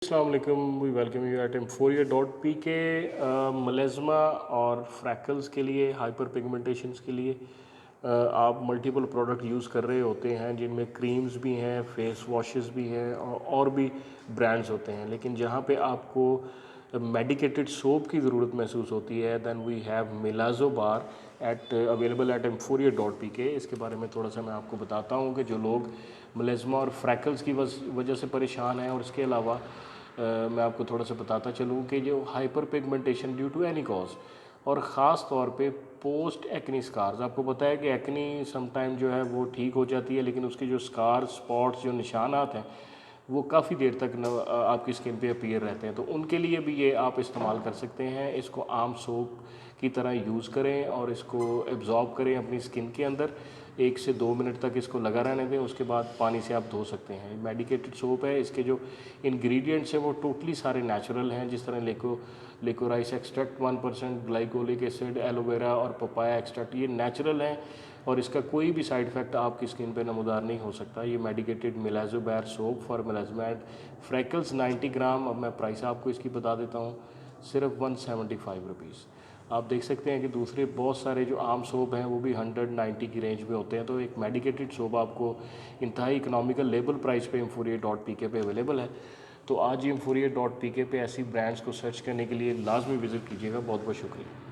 अस्सलाम वालेकुम, we welcome you at Emforia.pk। Melasma और फ्रैकल्स के लिए, हाइपर पिगमेंटेशंस के लिए आप मल्टीपल प्रोडक्ट यूज़ कर रहे होते हैं, जिनमें क्रीम्स भी हैं, फेस वॉशेस भी हैं और भी ब्रांड्स होते हैं। लेकिन जहाँ पे आपको मेडिकेटेड सोप की ज़रूरत महसूस होती है, then we have Melazo bar at available at Emforia.pk। इसके बारे में थोड़ा सा मैं आपको बताता हूँ कि जो लोग मलेज़मा और फ्रैकल्स की वजह से परेशान हैं, और इसके अलावा मैं आपको थोड़ा सा बताता चलूँ कि जो hyper pigmentation due to any cause, और ख़ास तौर पे पोस्ट एक्नी स्कार्स। आपको पता है कि एक्नी समटाइम जो है वो ठीक हो जाती है, लेकिन उसके जो स्कार स्पॉट्स जो निशानात हैं वो काफ़ी देर तक आपकी स्किन पे अपीयर रहते हैं। तो उनके लिए भी ये आप इस्तेमाल कर सकते हैं। इसको आम सोप की तरह यूज़ करें और इसको एब्जॉर्ब करें अपनी स्किन के अंदर। 1 से 2 मिनट तक इसको लगा रहने दें, उसके बाद पानी से आप धो सकते हैं। मेडिकेटेड सोप है, इसके जो इंग्रेडिएंट्स हैं वो टोटली सारे नेचुरल हैं, जिस तरह liquorice extract 1%, glycolic acid, aloe vera और पपाया एक्सट्रैक्ट, ये नेचुरल हैं और इसका कोई भी साइड इफेक्ट आपकी स्किन पे नमूदार नहीं हो सकता। ये medicated Melazo bar soap for melasma and freckles 90 gram. अब मैं प्राइस आपको इसकी बता देता हूँ, सिर्फ 175 रुपीज़। आप देख सकते हैं कि दूसरे बहुत सारे जो आम सोप हैं वो भी 190 की रेंज में होते हैं। तो एक मेडिकेटेड सोप आपको इंतहाई इकनॉमिकल लेबल प्राइस पे Emforia.pk पे अवेलेबल है। तो आज ही Emforia.pk पे ऐसी ब्रांड्स को सर्च करने के लिए लाजमी विज़िट कीजिएगा। बहुत बहुत शुक्रिया।